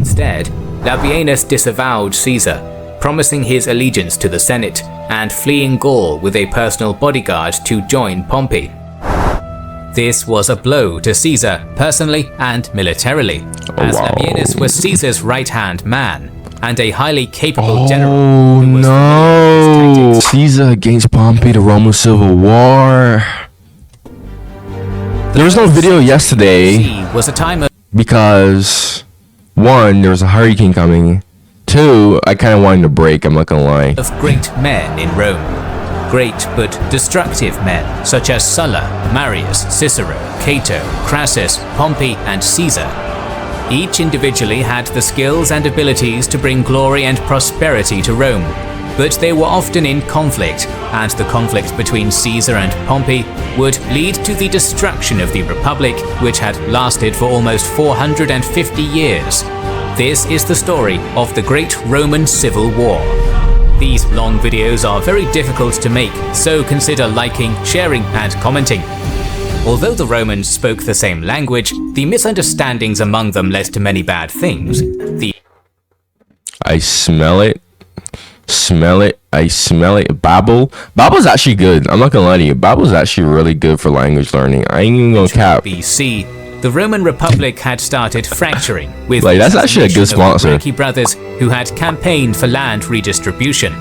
Instead, Labienus disavowed Caesar, promising his allegiance to the Senate and fleeing Gaul with a personal bodyguard to join Pompey. This was a blow to Caesar personally and militarily, as Labienus was Caesar's right-hand man and a highly capable general. Oh no! Caesar against Pompey, the Roman Civil War. There was no video yesterday was a time of because 1, there was a hurricane coming. 2, I kind of wanted to break, I'm not gonna lie. Of great men in Rome. Great but destructive men such as Sulla, Marius, Cicero, Cato, Crassus, Pompey and Caesar. Each individually had the skills and abilities to bring glory and prosperity to Rome, but they were often in conflict, and the conflict between Caesar and Pompey would lead to the destruction of the Republic, which had lasted for almost 450 years. This is the story of the Great Roman Civil War. These long videos are very difficult to make, so consider liking, sharing and commenting. Although the Romans spoke the same language, the misunderstandings among them led to many bad things. I smell it. Smell it. I smell it. Babble's actually good. I'm not gonna lie to you. Babble's actually really good for language learning. I ain't even gonna cap. BC, the Roman Republic had started fracturing with like that's actually a good sponsor. The brothers who had campaigned for land redistribution.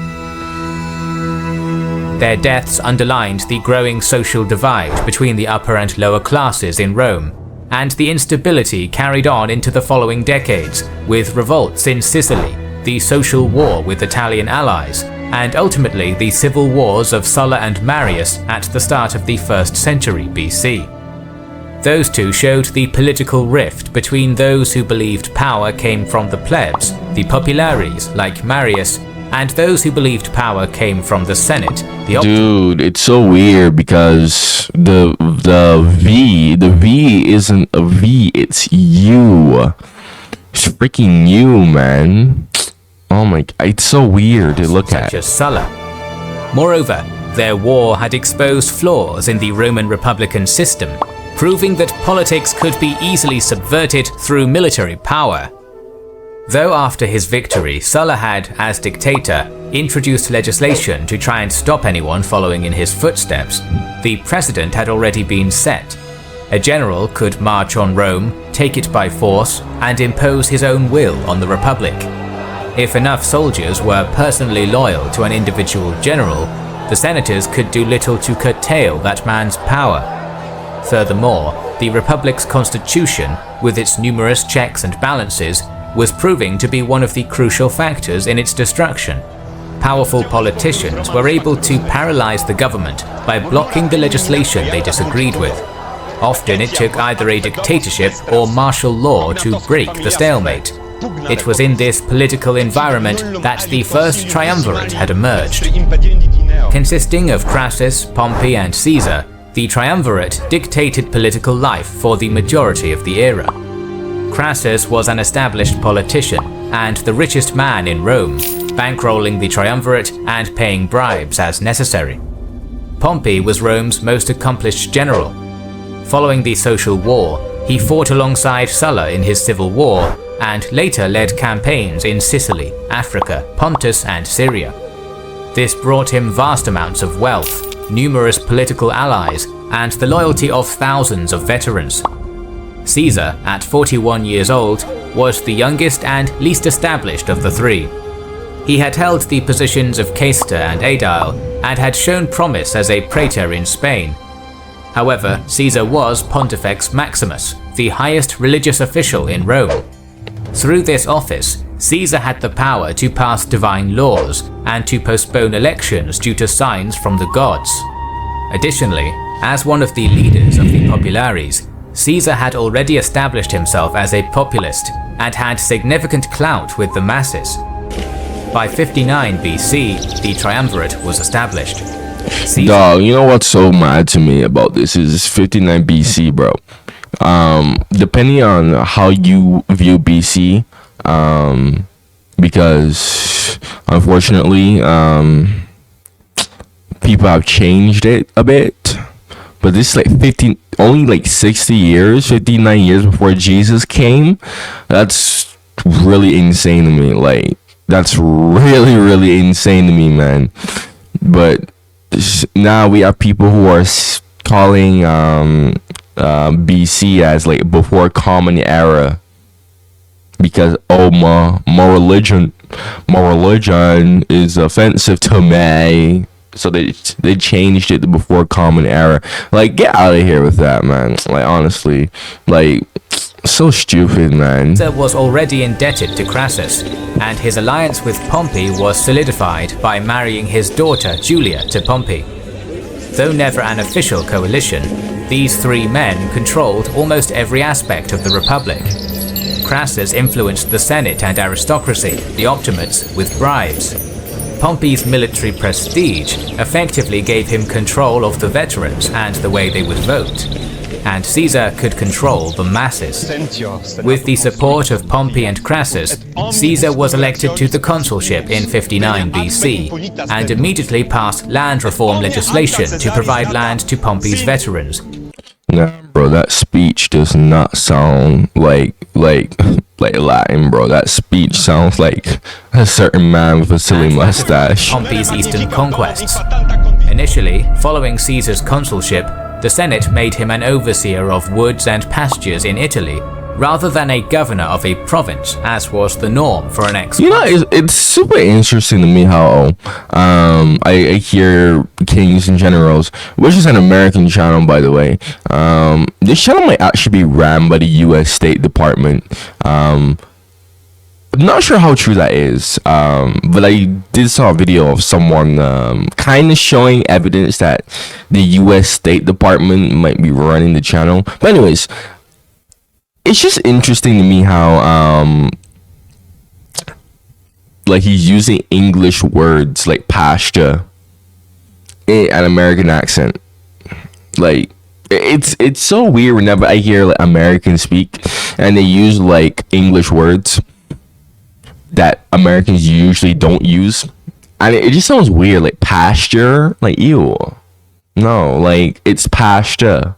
Their deaths underlined the growing social divide between the upper and lower classes in Rome, and the instability carried on into the following decades, with revolts in Sicily, the social war with Italian allies, and ultimately the civil wars of Sulla and Marius at the start of the 1st century BC. Those two showed the political rift between those who believed power came from the plebs, the populares like Marius, and those who believed power came from the Senate. Dude, it's so weird because the V isn't a V, it's U. It's freaking U, man. Oh my, it's so weird to look at. Such as Sulla. Moreover, their war had exposed flaws in the Roman Republican system, proving that politics could be easily subverted through military power. Though after his victory, Sulla had, as dictator, introduced legislation to try and stop anyone following in his footsteps, the precedent had already been set. A general could march on Rome, take it by force, and impose his own will on the Republic. If enough soldiers were personally loyal to an individual general, the senators could do little to curtail that man's power. Furthermore, the Republic's constitution, with its numerous checks and balances, was proving to be one of the crucial factors in its destruction. Powerful politicians were able to paralyze the government by blocking the legislation they disagreed with. Often it took either a dictatorship or martial law to break the stalemate. It was in this political environment that the first triumvirate had emerged. Consisting of Crassus, Pompey and Caesar, the triumvirate dictated political life for the majority of the era. Crassus was an established politician and the richest man in Rome, bankrolling the triumvirate and paying bribes as necessary. Pompey was Rome's most accomplished general. Following the social war, he fought alongside Sulla in his civil war and later led campaigns in Sicily, Africa, Pontus and Syria. This brought him vast amounts of wealth, numerous political allies, and the loyalty of thousands of veterans. Caesar, at 41 years old, was the youngest and least established of the three. He had held the positions of quaestor and aedile, and had shown promise as a praetor in Spain. However, Caesar was Pontifex Maximus, the highest religious official in Rome. Through this office, Caesar had the power to pass divine laws and to postpone elections due to signs from the gods. Additionally, as one of the leaders of the populares, Caesar had already established himself as a populist and had significant clout with the masses. By 59 BC, the triumvirate was established. Dog, you know what's so mad to me about this is 59 BC, bro. Depending on how you view BC, because unfortunately, people have changed it a bit. But this is like only like 60 years, 59 years before Jesus came. That's really insane to me. Like, that's really, really insane to me, man. But now we have people who are calling BC as like before common era, because my religion is offensive to me. So they changed it to before common era. Like, get out of here with that, man. Like, honestly, like, so stupid, man. Caesar was already indebted to Crassus, and his alliance with Pompey was solidified by marrying his daughter Julia to Pompey. Though never an official coalition, these three men controlled almost every aspect of the Republic. Crassus influenced the Senate and aristocracy, the Optimates, with bribes. Pompey's military prestige effectively gave him control of the veterans and the way they would vote, and Caesar could control the masses. With the support of Pompey and Crassus, Caesar was elected to the consulship in 59 BC, and immediately passed land reform legislation to provide land to Pompey's veterans. Nah, bro, that speech does not sound like Latin, bro. That speech sounds like a certain man with a silly mustache. Pompey's eastern conquests. Initially, following Caesar's consulship, the Senate made him an overseer of woods and pastures in Italy, rather than a governor of a province, as was the norm for an ex. You know, it's super interesting to me how I hear kings and generals, which is an American channel, by the way. This channel might actually be ran by the U.S. State Department. I'm not sure how true that is, but I did saw a video of someone kind of showing evidence that the U.S. State Department might be running the channel. But anyways, it's just interesting to me how like he's using English words like pasture in an American accent. Like, it's so weird whenever I hear like Americans speak and they use like English words that Americans usually don't use, and it just sounds weird. Like pasture, like, ew. No, like, it's pasture.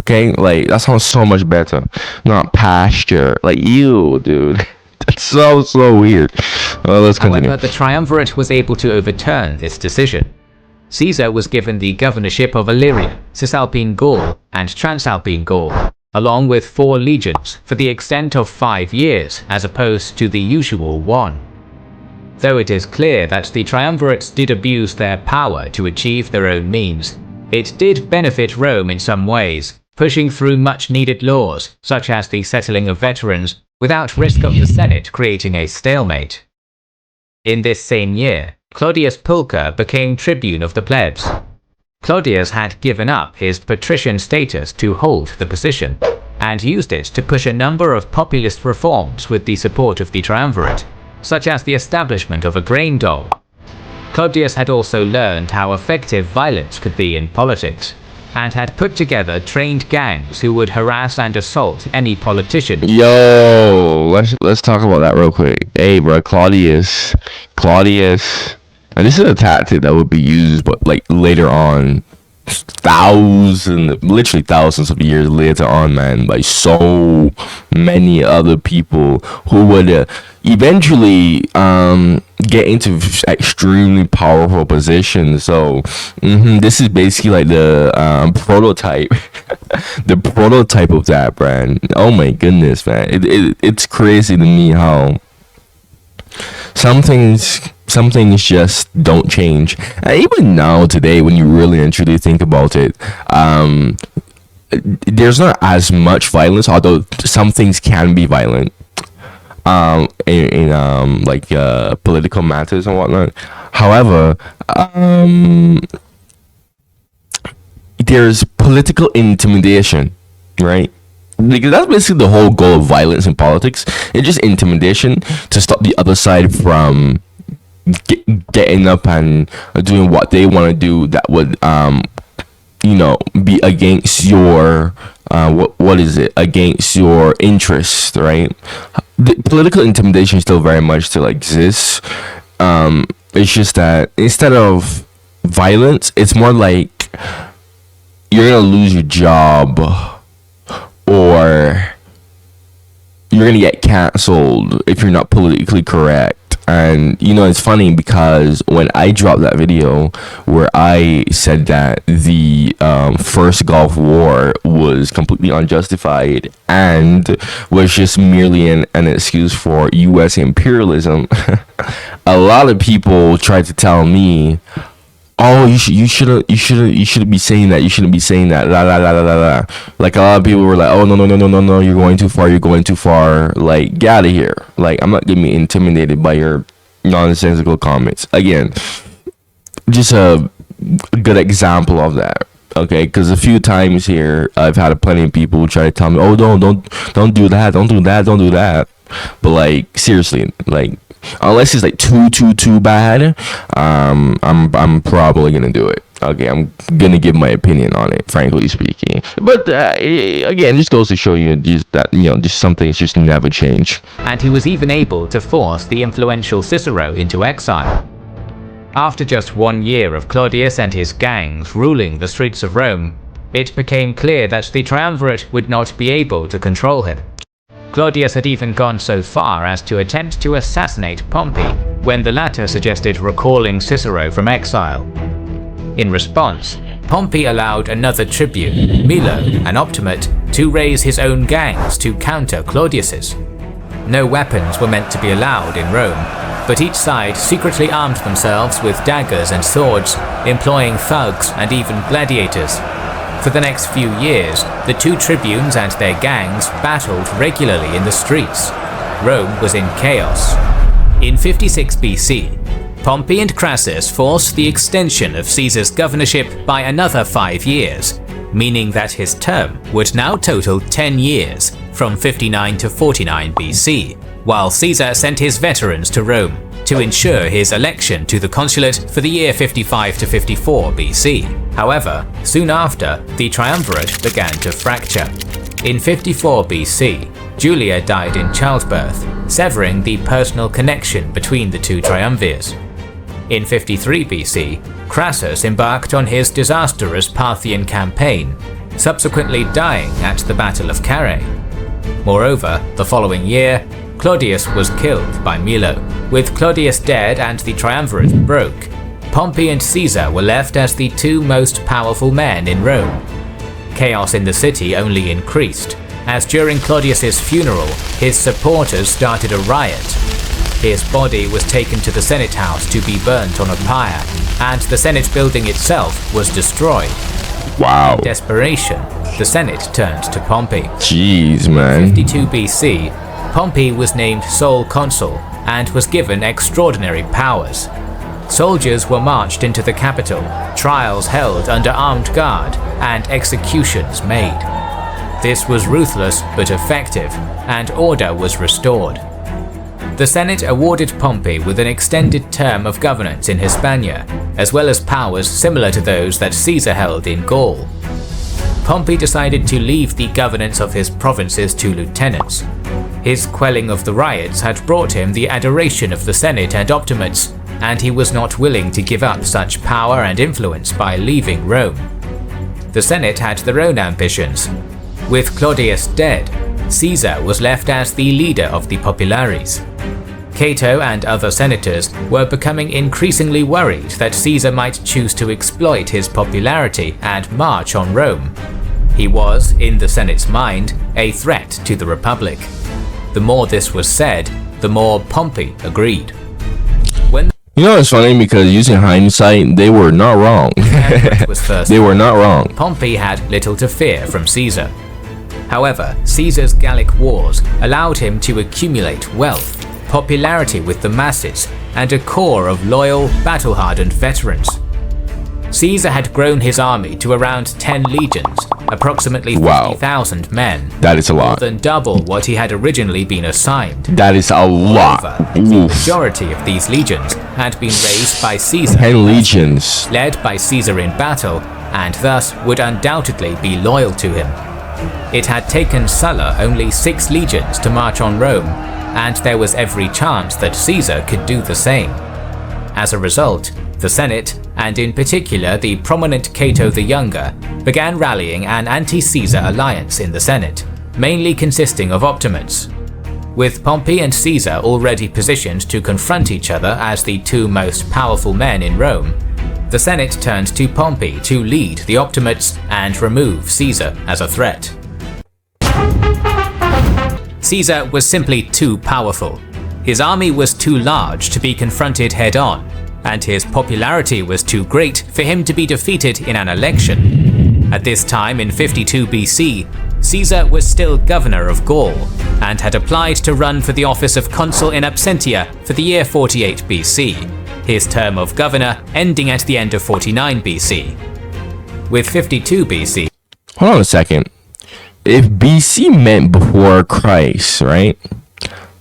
Okay, like, that sounds so much better. Not pasture. Like, ew, dude. That's so weird. Well, let's continue. However, the triumvirate was able to overturn this decision. Caesar was given the governorship of Illyria, Cisalpine Gaul, and Transalpine Gaul, along with 4 legions for the extent of 5 years, as opposed to the usual 1. Though it is clear that the triumvirates did abuse their power to achieve their own means, it did benefit Rome in some ways, pushing through much-needed laws, such as the settling of veterans, without risk of the Senate creating a stalemate. In this same year, Claudius Pulcher became tribune of the plebs. Claudius had given up his patrician status to hold the position, and used it to push a number of populist reforms with the support of the triumvirate, such as the establishment of a grain dole. Claudius had also learned how effective violence could be in politics, and had put together trained gangs who would harass and assault any politician. Yo, let's talk about that real quick. Hey, bro, Claudius. And this is a tactic that would be used, but like later on, literally thousands of years later on, man, by so many other people who would eventually get into extremely powerful positions. So this is basically like the prototype the prototype of that, brand. Oh my goodness, man. It's crazy to me how some things just don't change. And even now today, when you really and truly think about it, there's not as much violence, although some things can be violent in like political matters and whatnot. However, there's political intimidation, right? Because that's basically the whole goal of violence in politics. It's just intimidation to stop the other side from getting up and doing what they want to do that would be against your against your interest, right? The political intimidation still very much still exists. It's just that instead of violence, it's more like you're gonna lose your job, or you're gonna get canceled if you're not politically correct. And you know, it's funny because when I dropped that video where I said that the first Gulf War was completely unjustified and was just merely an excuse for U.S. imperialism, a lot of people tried to tell me, "Oh, you shouldn't be saying that. You shouldn't be saying that." La la la la la la. Like a lot of people were like, "Oh no, you're going too far. You're going too far. Like get out of here." Like I'm not getting intimidated by your nonsensical comments. Again, just a good example of that. Okay, because a few times here I've had plenty of people who try to tell me, "Oh, don't do that. Don't do that." But like seriously, like. Unless it's like too bad, I'm probably gonna do it. Okay, I'm gonna give my opinion on it, frankly speaking. But again, just goes to show you just that just some things just never change. And he was even able to force the influential Cicero into exile. After just 1 year of Claudius and his gangs ruling the streets of Rome, it became clear that the triumvirate would not be able to control him. Claudius had even gone so far as to attempt to assassinate Pompey when the latter suggested recalling Cicero from exile. In response, Pompey allowed another tribune, Milo, an optimate, to raise his own gangs to counter Claudius's. No weapons were meant to be allowed in Rome, but each side secretly armed themselves with daggers and swords, employing thugs and even gladiators. For the next few years, the two tribunes and their gangs battled regularly in the streets. Rome was in chaos. In 56 BC, Pompey and Crassus forced the extension of Caesar's governorship by another 5 years, meaning that his term would now total 10 years, from 59 to 49 BC, while Caesar sent his veterans to Rome to ensure his election to the consulate for the year 55 to 54 BC. However, soon after, the triumvirate began to fracture. In 54 BC, Julia died in childbirth, severing the personal connection between the two triumvirs. In 53 BC, Crassus embarked on his disastrous Parthian campaign, subsequently dying at the Battle of Carrhae. Moreover, the following year, Claudius was killed by Milo. With Claudius dead and the triumvirate broke, Pompey and Caesar were left as the two most powerful men in Rome. Chaos in the city only increased, as during Claudius's funeral, his supporters started a riot. His body was taken to the Senate house to be burnt on a pyre, and the Senate building itself was destroyed. Wow. In desperation, the Senate turned to Pompey. Jeez, man. In 52 BC, Pompey was named sole consul and was given extraordinary powers. Soldiers were marched into the capital, trials held under armed guard, and executions made. This was ruthless but effective, and order was restored. The Senate awarded Pompey with an extended term of governance in Hispania, as well as powers similar to those that Caesar held in Gaul. Pompey decided to leave the governance of his provinces to lieutenants. His quelling of the riots had brought him the adoration of the Senate and optimates, and he was not willing to give up such power and influence by leaving Rome. The Senate had their own ambitions. With Claudius dead, Caesar was left as the leader of the populares. Cato and other senators were becoming increasingly worried that Caesar might choose to exploit his popularity and march on Rome. He was, in the Senate's mind, a threat to the Republic. The more this was said, the more Pompey agreed. It's funny because using hindsight, they were not wrong. They were not wrong. Pompey had little to fear from Caesar. However, Caesar's Gallic Wars allowed him to accumulate wealth, popularity with the masses, and a core of loyal, battle-hardened veterans. Caesar had grown his army to around 10 legions, approximately 50,000 men. That is a lot. More than double what he had originally been assigned. That is a lot. However, the majority of these legions had been raised by Caesar. 10 legions. Led by Caesar in battle, and thus would undoubtedly be loyal to him. It had taken Sulla only 6 legions to march on Rome, and there was every chance that Caesar could do the same. As a result, the Senate, and in particular the prominent Cato the Younger, began rallying an anti-Caesar alliance in the Senate, mainly consisting of optimates. With Pompey and Caesar already positioned to confront each other as the two most powerful men in Rome, the Senate turned to Pompey to lead the Optimates and remove Caesar as a threat. Caesar was simply too powerful. His army was too large to be confronted head-on, and his popularity was too great for him to be defeated in an election. At this time in 52 BC, Caesar was still governor of Gaul, and had applied to run for the office of consul in absentia for the year 48 BC, his term of governor ending at the end of 49 BC. With 52 BC... Hold on a second. If BC meant before Christ, right?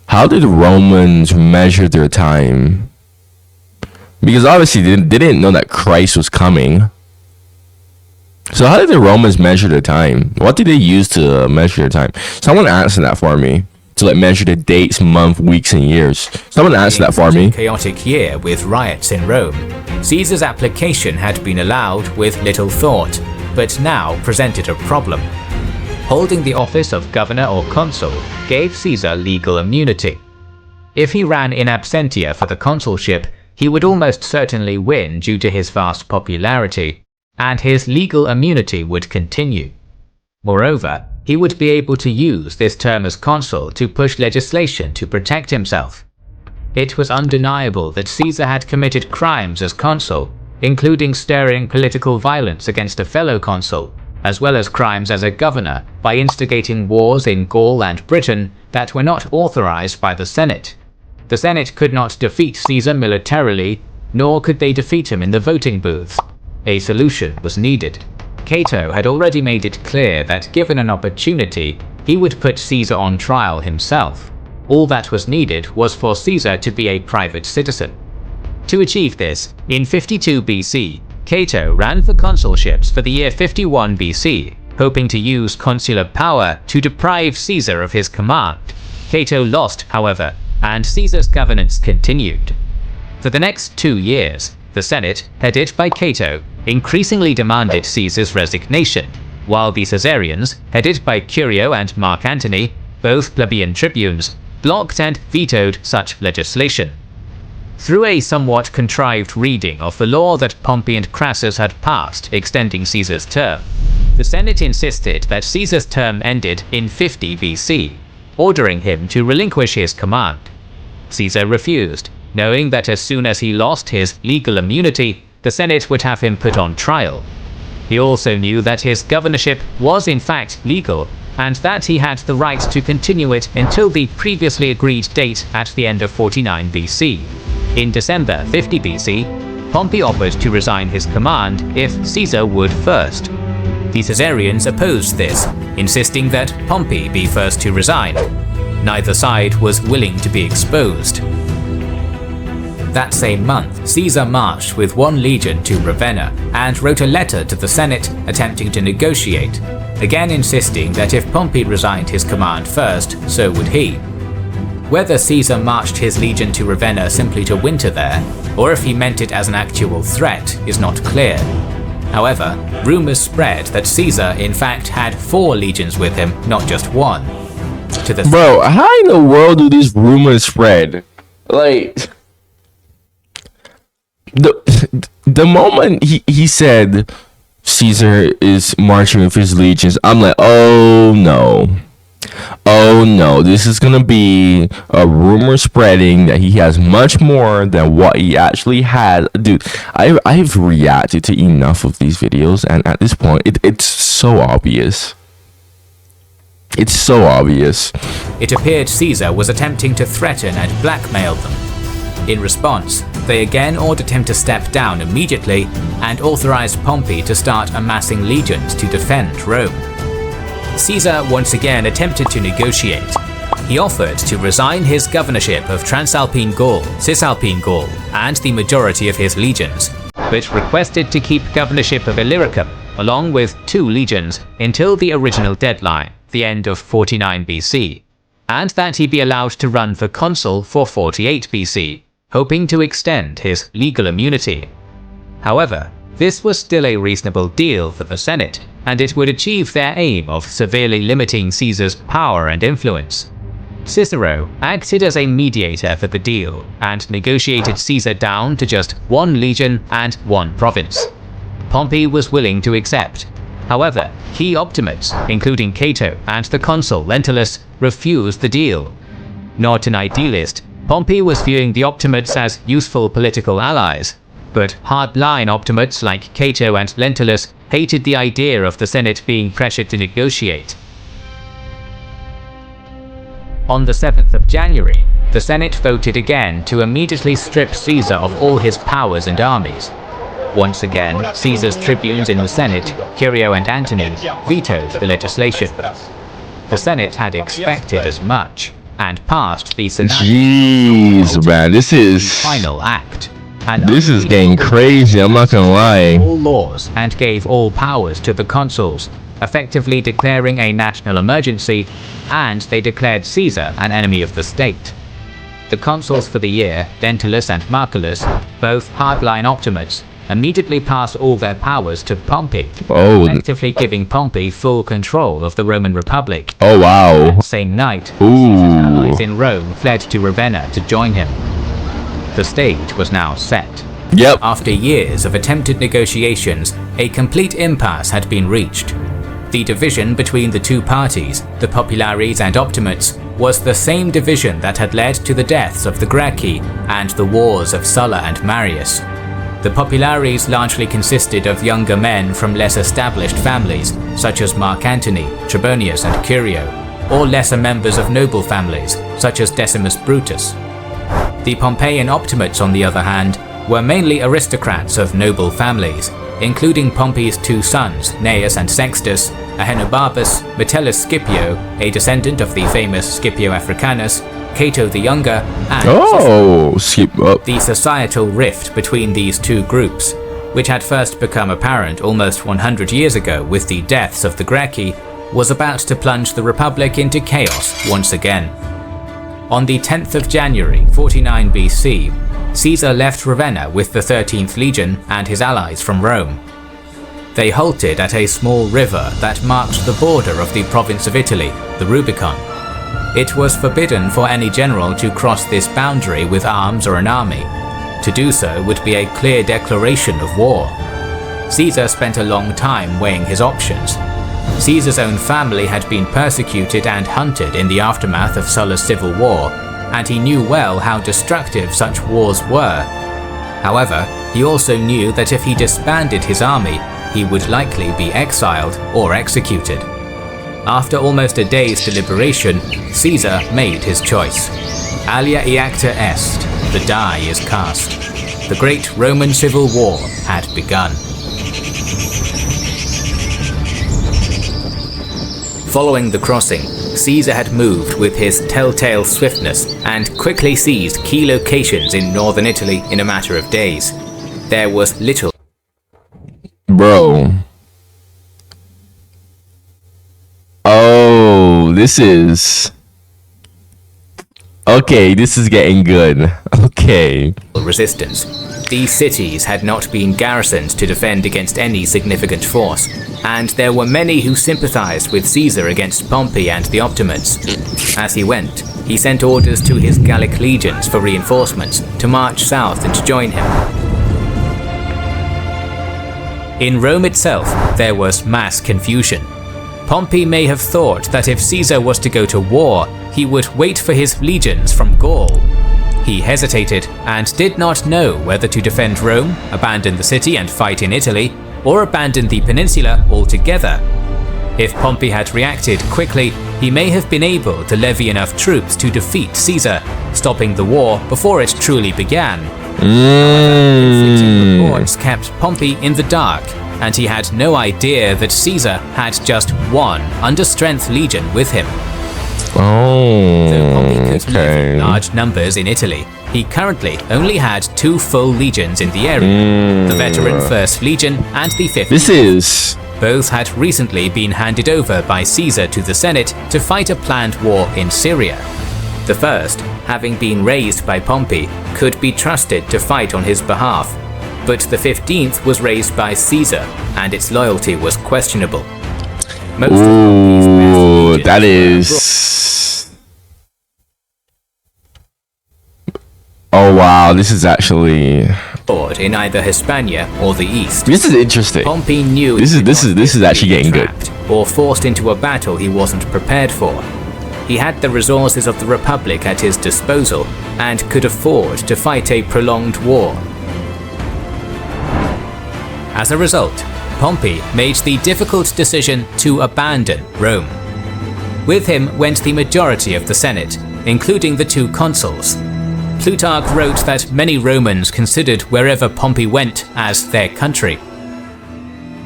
How did Romans measure their time? Because obviously they didn't know that Christ was coming. So how did the Romans measure their time? What did they use to measure their time? Someone answer that for me. To like measure the dates, month, weeks, and years. Someone answer that for me. Chaotic year with riots in Rome, Caesar's application had been allowed with little thought, but now presented a problem. Holding the office of governor or consul gave Caesar legal immunity. If he ran in absentia for the consulship, he would almost certainly win due to his vast popularity, and his legal immunity would continue. Moreover, he would be able to use this term as consul to push legislation to protect himself. It was undeniable that Caesar had committed crimes as consul, including stirring political violence against a fellow consul, as well as crimes as a governor by instigating wars in Gaul and Britain that were not authorized by the Senate. The Senate could not defeat Caesar militarily, nor could they defeat him in the voting booth. A solution was needed. Cato had already made it clear that given an opportunity, he would put Caesar on trial himself. All that was needed was for Caesar to be a private citizen. To achieve this, in 52 BC, Cato ran for consulships for the year 51 BC, hoping to use consular power to deprive Caesar of his command. Cato lost, however, and Caesar's governance continued. For the next 2 years, the Senate, headed by Cato, increasingly demanded Caesar's resignation, while the Caesarians, headed by Curio and Mark Antony, both plebeian tribunes, blocked and vetoed such legislation. Through a somewhat contrived reading of the law that Pompey and Crassus had passed extending Caesar's term, the Senate insisted that Caesar's term ended in 50 BC, ordering him to relinquish his command. Caesar refused, knowing that as soon as he lost his legal immunity, the Senate would have him put on trial. He also knew that his governorship was in fact legal, and that he had the right to continue it until the previously agreed date at the end of 49 BC. In December 50 BC, Pompey offered to resign his command if Caesar would first. The Caesarians opposed this, insisting that Pompey be first to resign. Neither side was willing to be exposed. That same month, Caesar marched with 1 legion to Ravenna and wrote a letter to the Senate attempting to negotiate, again insisting that if Pompey resigned his command first, so would he. Whether Caesar marched his legion to Ravenna simply to winter there, or if he meant it as an actual threat, is not clear. However, rumors spread that Caesar in fact had 4 legions with him, not just 1. Bro, how in the world do these rumors spread? Like, the moment he said Caesar is marching with his legions, I'm like, oh no, this is gonna be a rumor spreading that he has much more than what he actually has. Dude, I've reacted to enough of these videos, and at this point it's so obvious. It's so obvious. It appeared Caesar was attempting to threaten and blackmail them. In response, they again ordered him to step down immediately and authorized Pompey to start amassing legions to defend Rome. Caesar once again attempted to negotiate. He offered to resign his governorship of Transalpine Gaul, Cisalpine Gaul, and the majority of his legions, but requested to keep governorship of Illyricum, along with 2 legions, until the original deadline, the end of 49 BC, and that he be allowed to run for consul for 48 BC, hoping to extend his legal immunity. However, this was still a reasonable deal for the Senate, and it would achieve their aim of severely limiting Caesar's power and influence. Cicero acted as a mediator for the deal and negotiated Caesar down to just 1 legion and 1 province. Pompey was willing to accept. However, key optimates, including Cato and the consul Lentulus, refused the deal. Not an idealist, Pompey was viewing the optimates as useful political allies, but hardline optimates like Cato and Lentulus hated the idea of the Senate being pressured to negotiate. On the 7th of January, the Senate voted again to immediately strip Caesar of all his powers and armies. Once again, Caesar's tribunes in the Senate, Curio and Antony, vetoed the legislation. The Senate had expected as much, and passed the Jeez, man, this is final act. This is getting crazy, I'm not gonna lie. All laws and gave all powers to the consuls, effectively declaring a national emergency, and they declared Caesar an enemy of the state. The consuls for the year, Lentulus and Marcellus, both hardline optimates, immediately passed all their powers to Pompey, effectively giving Pompey full control of the Roman Republic. Oh wow. That same night, Caesar's allies in Rome fled to Ravenna to join him. The stage was now set. Yep. After years of attempted negotiations, a complete impasse had been reached. The division between the two parties, the Populares and Optimates, was the same division that had led to the deaths of the Gracchi and the wars of Sulla and Marius. The Populares largely consisted of younger men from less established families, such as Mark Antony, Trebonius and Curio, or lesser members of noble families, such as Decimus Brutus. The Pompeian Optimates, on the other hand, were mainly aristocrats of noble families, including Pompey's 2 sons, Gnaeus and Sextus, Ahenobarbus, Metellus Scipio, a descendant of the famous Scipio Africanus, Cato the Younger, and the societal rift between these two groups, which had first become apparent almost 100 years ago with the deaths of the Gracchi, was about to plunge the Republic into chaos once again. On the 10th of January, 49 BC, Caesar left Ravenna with the 13th Legion and his allies from Rome. They halted at a small river that marked the border of the province of Italy, the Rubicon. It was forbidden for any general to cross this boundary with arms or an army. To do so would be a clear declaration of war. Caesar spent a long time weighing his options. Caesar's own family had been persecuted and hunted in the aftermath of Sulla's civil war, and he knew well how destructive such wars were. However, he also knew that if he disbanded his army, he would likely be exiled or executed. After almost a day's deliberation, Caesar made his choice. Alia iacta est, the die is cast. The great Roman civil war had begun. Following the crossing, Caesar had moved with his telltale swiftness and quickly seized key locations in northern Italy in a matter of days. There was little. Bro. Oh, this is... Okay, this is getting good. Okay. Resistance. These cities had not been garrisoned to defend against any significant force, and there were many who sympathized with Caesar against Pompey and the Optimates. As he went, he sent orders to his Gallic legions for reinforcements to march south and join him. In Rome itself, there was mass confusion. Pompey may have thought that if Caesar was to go to war, he would wait for his legions from Gaul. He hesitated and did not know whether to defend Rome, abandon the city and fight in Italy, or abandon the peninsula altogether. If Pompey had reacted quickly, he may have been able to levy enough troops to defeat Caesar, stopping the war before it truly began. Conflicting reports kept Pompey in the dark, and he had no idea that Caesar had just one under-strength legion with him. Though Pompey could leave large numbers in Italy, he currently only had 2 full legions in the area, the veteran 1st Legion and the 5th. Both had recently been handed over by Caesar to the Senate to fight a planned war in Syria. The first, having been raised by Pompey, could be trusted to fight on his behalf, but the 15th was raised by Caesar, and its loyalty was questionable. Ooh, that is... Oh wow, this is actually in either Hispania or the east. This is interesting. Pompey knew this is actually getting good. Or forced into a battle he wasn't prepared for. He had the resources of the Republic at his disposal and could afford to fight a prolonged war. As a result, Pompey made the difficult decision to abandon Rome. With him went the majority of the Senate, including the 2 consuls. Plutarch wrote that many Romans considered wherever Pompey went as their country.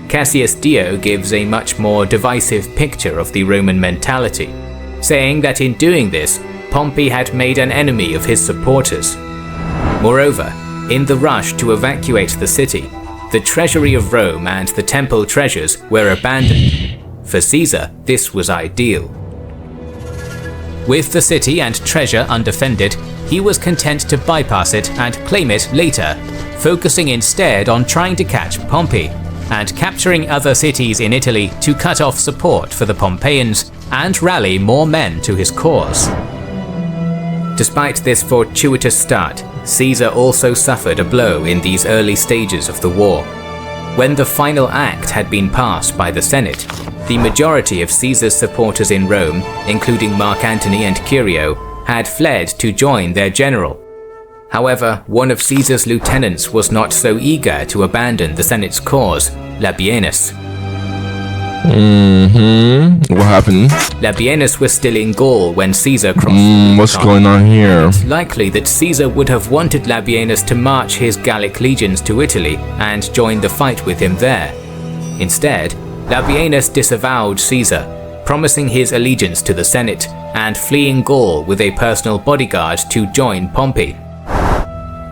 Cassius Dio gives a much more divisive picture of the Roman mentality, saying that in doing this, Pompey had made an enemy of his supporters. Moreover, in the rush to evacuate the city, the treasury of Rome and the temple treasures were abandoned. For Caesar, this was ideal. With the city and treasure undefended, he was content to bypass it and claim it later, focusing instead on trying to catch Pompey and capturing other cities in Italy to cut off support for the Pompeians and rally more men to his cause. Despite this fortuitous start, Caesar also suffered a blow in these early stages of the war. When the final act had been passed by the Senate, the majority of Caesar's supporters in Rome, including Mark Antony and Curio, had fled to join their general. However, one of Caesar's lieutenants was not so eager to abandon the Senate's cause, Labienus. What happened? Labienus was still in Gaul when Caesar crossed the Rubicon. What's going on here? It's likely that Caesar would have wanted Labienus to march his Gallic legions to Italy and join the fight with him there. Instead, Labienus disavowed Caesar, promising his allegiance to the Senate and fleeing Gaul with a personal bodyguard to join Pompey.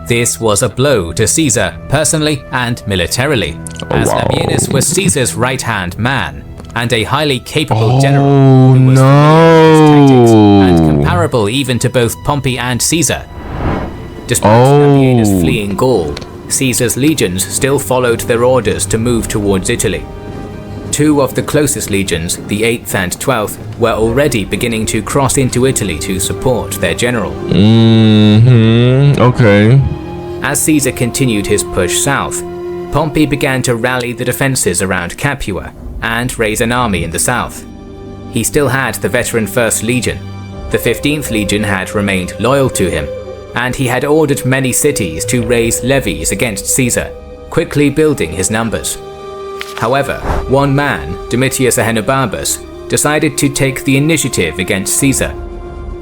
This was a blow to Caesar personally and militarily, as Labienus was Caesar's right-hand man and a highly capable general who was tactics and comparable even to both Pompey and Caesar. Despite Labienus fleeing Gaul, Caesar's legions still followed their orders to move towards Italy. 2 of the closest legions, the 8th and 12th, were already beginning to cross into Italy to support their general. Okay. As Caesar continued his push south, Pompey began to rally the defences around Capua and raise an army in the south. He still had the veteran 1st Legion. The 15th Legion had remained loyal to him, and he had ordered many cities to raise levies against Caesar, quickly building his numbers. However, one man, Domitius Ahenobarbus, decided to take the initiative against Caesar.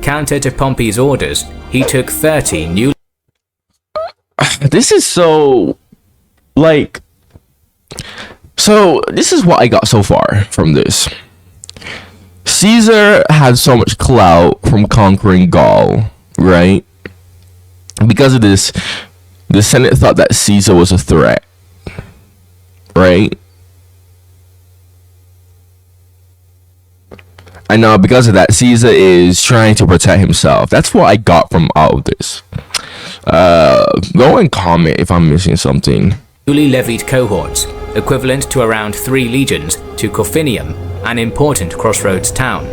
Counter to Pompey's orders, he took 30 new. This is so, so this is what I got so far from this. Caesar had so much clout from conquering Gaul, right? Because of this, the Senate thought that Caesar was a threat, right? And now because of that, Caesar is trying to protect himself. That's what I got from all of this. Go and comment if I'm missing something. Newly levied cohorts, equivalent to around 3 legions, to Corfinium, an important crossroads town.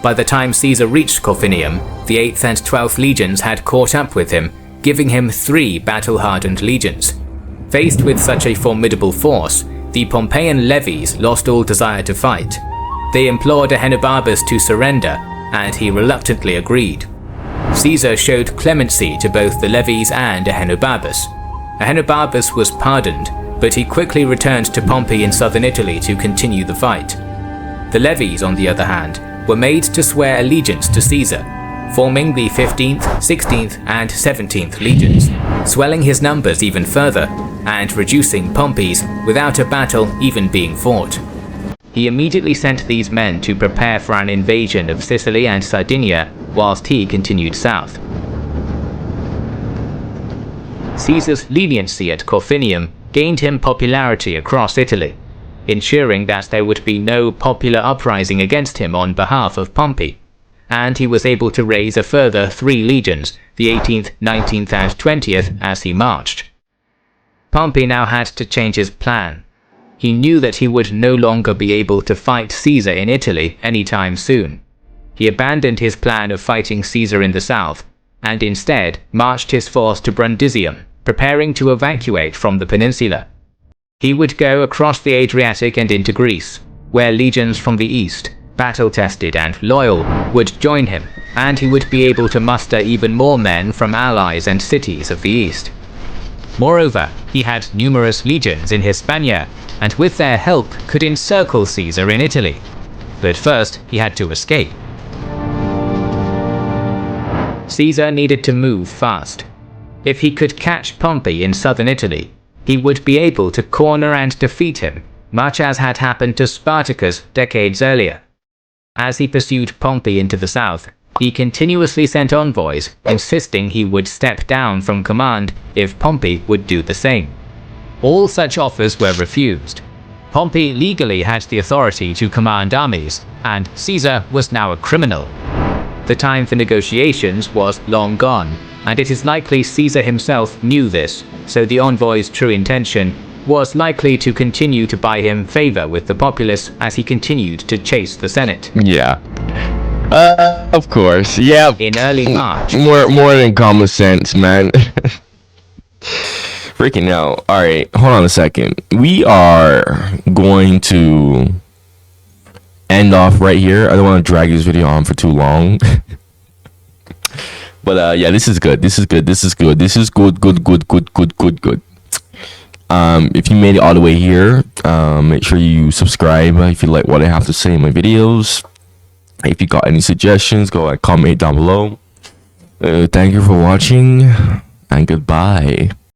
By the time Caesar reached Corfinium, the 8th and 12th legions had caught up with him, giving him 3 battle-hardened legions. Faced with such a formidable force, the Pompeian levies lost all desire to fight. They implored Ahenobarbus to surrender, and he reluctantly agreed. Caesar showed clemency to both the levies and Ahenobarbus. Ahenobarbus was pardoned, but he quickly returned to Pompey in southern Italy to continue the fight. The levies, on the other hand, were made to swear allegiance to Caesar, forming the 15th, 16th, and 17th legions, swelling his numbers even further, and reducing Pompey's without a battle even being fought. He immediately sent these men to prepare for an invasion of Sicily and Sardinia, whilst he continued south. Caesar's leniency at Corfinium gained him popularity across Italy, ensuring that there would be no popular uprising against him on behalf of Pompey, and he was able to raise a further 3 legions, the 18th, 19th, and 20th, as he marched. Pompey now had to change his plan. He knew that he would no longer be able to fight Caesar in Italy anytime soon. he abandoned his plan of fighting Caesar in the south, and instead marched his force to Brundisium, preparing to evacuate from the peninsula. He would go across the Adriatic and into Greece, where legions from the east, battle-tested and loyal, would join him, and he would be able to muster even more men from allies and cities of the east. Moreover, he had numerous legions in Hispania, and with their help could encircle Caesar in Italy. But first, he had to escape. Caesar needed to move fast. If he could catch Pompey in southern Italy, he would be able to corner and defeat him, much as had happened to Spartacus decades earlier. As he pursued Pompey into the south, he continuously sent envoys, insisting he would step down from command if Pompey would do the same. All such offers were refused. Pompey legally had the authority to command armies, and Caesar was now a criminal. The time for negotiations was long gone, and it is likely Caesar himself knew this, so the envoy's true intention was likely to continue to buy him favor with the populace as he continued to chase the Senate. Yeah. Of course. Yeah. In early March. More than common sense, man. Freaking out. Alright, hold on a second. We are going to end off right here. I don't want to drag this video on for too long. But yeah, this is good. This is good. This is good. This is good. If you made it all the way here, make sure you subscribe if you like what I have to say in my videos. If you got any suggestions, go ahead, comment down below. Thank you for watching, and goodbye.